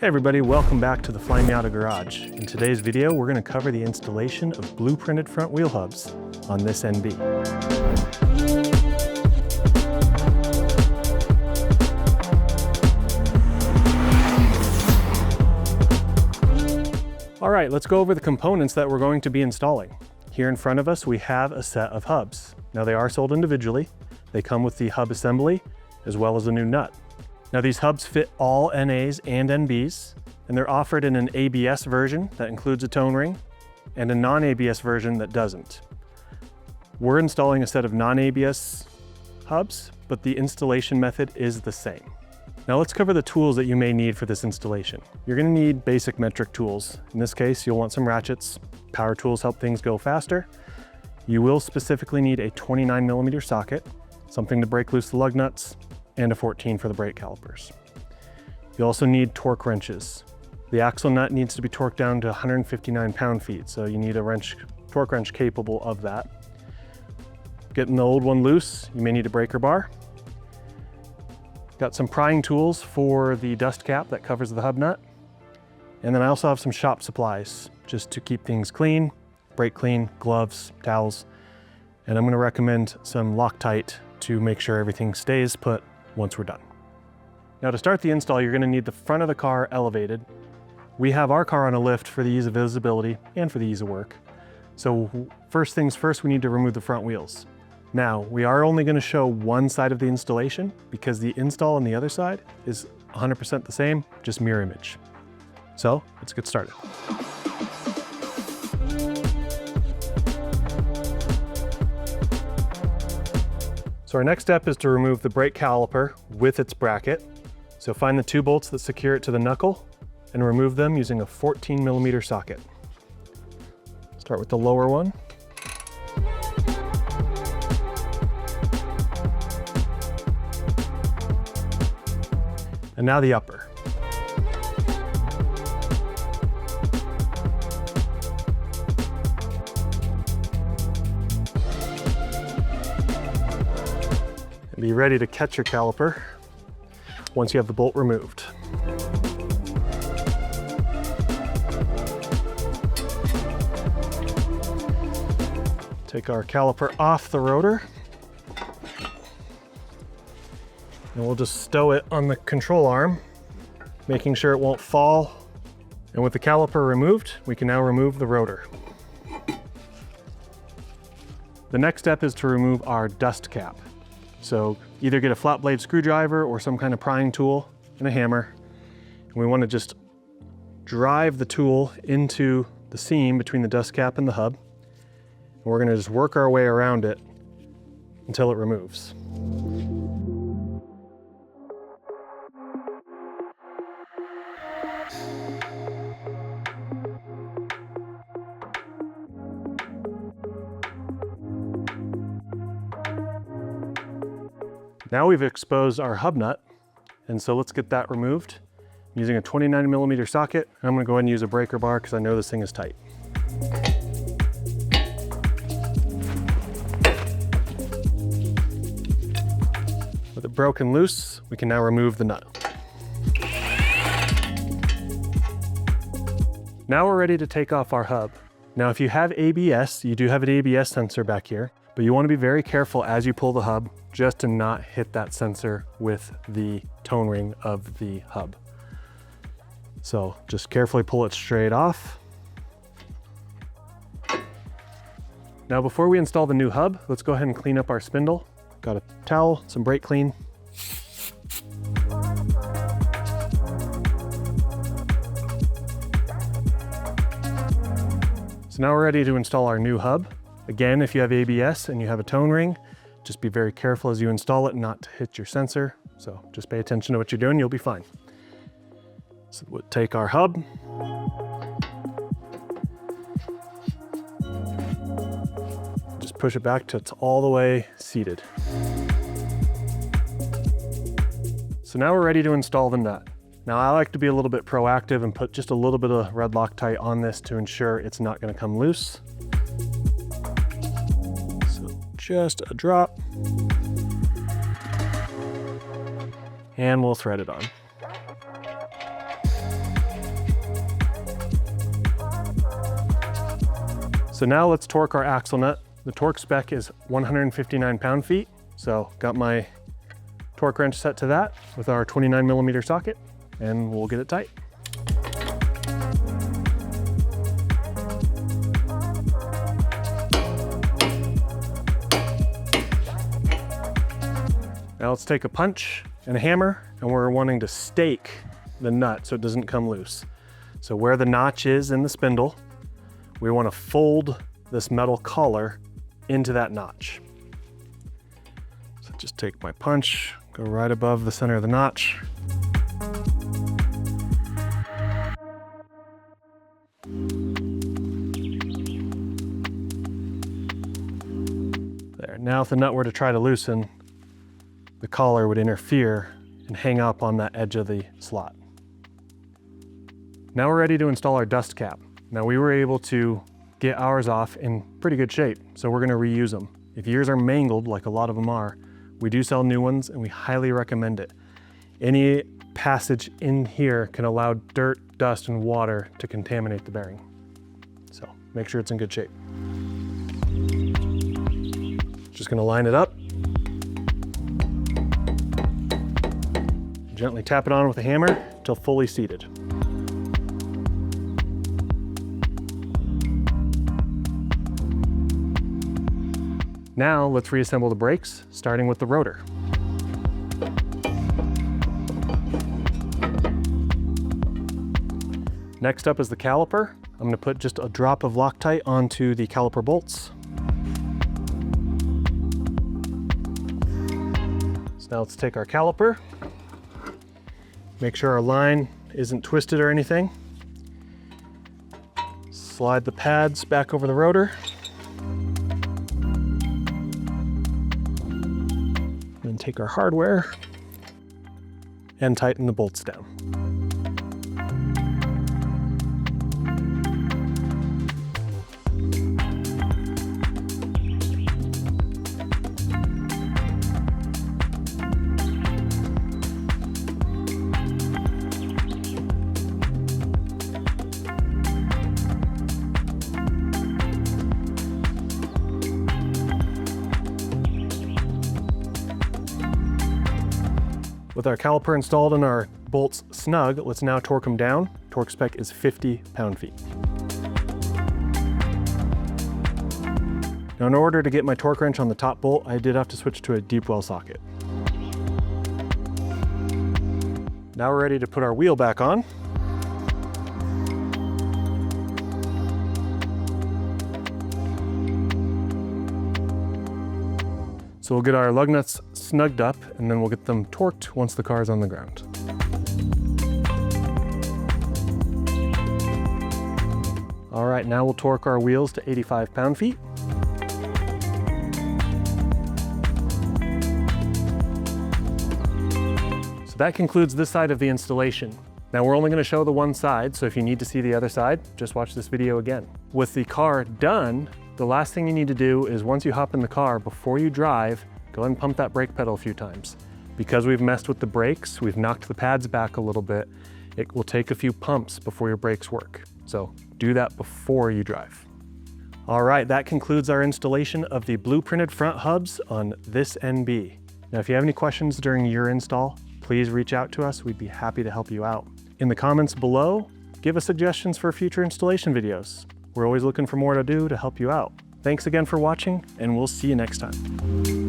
Hey everybody, welcome back to the Flyin Miata garage. In today's video, we're going to cover the installation of blueprinted front wheel hubs on this NB. All right, let's go over the components that we're going to be installing. Here in front of us, we have a set of hubs. Now they are sold individually. They come with the hub assembly as well as a new nut. Now these hubs fit all NAs and NBs, and they're offered in an ABS version that includes a tone ring and a non-ABS version that doesn't. We're installing a set of non-ABS hubs, but the installation method is the same. Now let's cover the tools that you may need for this installation. You're gonna need basic metric tools. In this case, you'll want some ratchets. Power tools help things go faster. You will specifically need a 29mm socket, something to break loose the lug nuts, and a 14 for the brake calipers. You also need torque wrenches. The axle nut needs to be torqued down to 159 pound-feet, so you need a torque wrench capable of that. Getting the old one loose, you may need a breaker bar. Got some prying tools for the dust cap that covers the hub nut. And then I also have some shop supplies just to keep things clean, brake clean, gloves, towels. And I'm gonna recommend some Loctite to make sure everything stays put once we're done. Now to start the install, you're gonna need the front of the car elevated. We have our car on a lift for the ease of visibility and for the ease of work. So first things first, we need to remove the front wheels. Now, we are only gonna show one side of the installation because the install on the other side is 100% the same, just mirror image. So let's get started. So our next step is to remove the brake caliper with its bracket. So find the two bolts that secure it to the knuckle and remove them using a 14mm socket. Start with the lower one. And now the upper. Be ready to catch your caliper once you have the bolt removed. Take our caliper off the rotor and we'll just stow it on the control arm, making sure it won't fall. And with the caliper removed, we can now remove the rotor. The next step is to remove our dust cap. So either get a flat blade screwdriver or some kind of prying tool and a hammer. And we want to just drive the tool into the seam between the dust cap and the hub. And we're going to just work our way around it until it removes. Now we've exposed our hub nut, and so let's get that removed. I'm using a 29mm socket. I'm gonna go ahead and use a breaker bar because I know this thing is tight. With it broken loose, we can now remove the nut. Now we're ready to take off our hub. Now if you have ABS, you do have an ABS sensor back here, but you want to be very careful as you pull the hub just to not hit that sensor with the tone ring of the hub. So just carefully pull it straight off. Now before we install the new hub, let's go ahead and clean up our spindle. Got a towel, some brake clean. So now we're ready to install our new hub. Again, if you have ABS and you have a tone ring, just be very careful as you install it not to hit your sensor. So just pay attention to what you're doing, you'll be fine. So we'll take our hub. Just push it back till it's all the way seated. So now we're ready to install the nut. Now I like to be a little bit proactive and put just a little bit of red Loctite on this to ensure it's not going to come loose. Just a drop. And we'll thread it on. So now let's torque our axle nut. The torque spec is 159 pound-feet. So got my torque wrench set to that with our 29mm socket, and we'll get it tight. Now let's take a punch and a hammer, and we're wanting to stake the nut so it doesn't come loose. So where the notch is in the spindle, we want to fold this metal collar into that notch. So just take my punch, go right above the center of the notch. There. Now if the nut were to try to loosen, the collar would interfere and hang up on that edge of the slot. Now we're ready to install our dust cap. Now we were able to get ours off in pretty good shape, so we're gonna reuse them. If yours are mangled, like a lot of them are, we do sell new ones and we highly recommend it. Any passage in here can allow dirt, dust, and water to contaminate the bearing. So make sure it's in good shape. Just gonna line it up. Gently tap it on with a hammer until fully seated. Now let's reassemble the brakes, starting with the rotor. Next up is the caliper. I'm going to put just a drop of Loctite onto the caliper bolts. So now let's take our caliper. Make sure our line isn't twisted or anything. Slide the pads back over the rotor. Then take our hardware and tighten the bolts down. With our caliper installed and our bolts snug, let's now torque them down. Torque spec is 50 pound-feet. Now in order to get my torque wrench on the top bolt, I did have to switch to a deep well socket. Now we're ready to put our wheel back on. So we'll get our lug nuts snugged up and then we'll get them torqued once the car is on the ground. All right, now we'll torque our wheels to 85 pound-feet. So that concludes this side of the installation. Now we're only going to show the one side, so if you need to see the other side, just watch this video again. With the car done, the last thing you need to do is once you hop in the car, before you drive, go ahead and pump that brake pedal a few times. Because we've messed with the brakes, we've knocked the pads back a little bit, it will take a few pumps before your brakes work. So do that before you drive. All right, that concludes our installation of the blueprinted front hubs on this NB. Now, if you have any questions during your install, please reach out to us. We'd be happy to help you out. In the comments below, give us suggestions for future installation videos. We're always looking for more to do to help you out. Thanks again for watching, and we'll see you next time.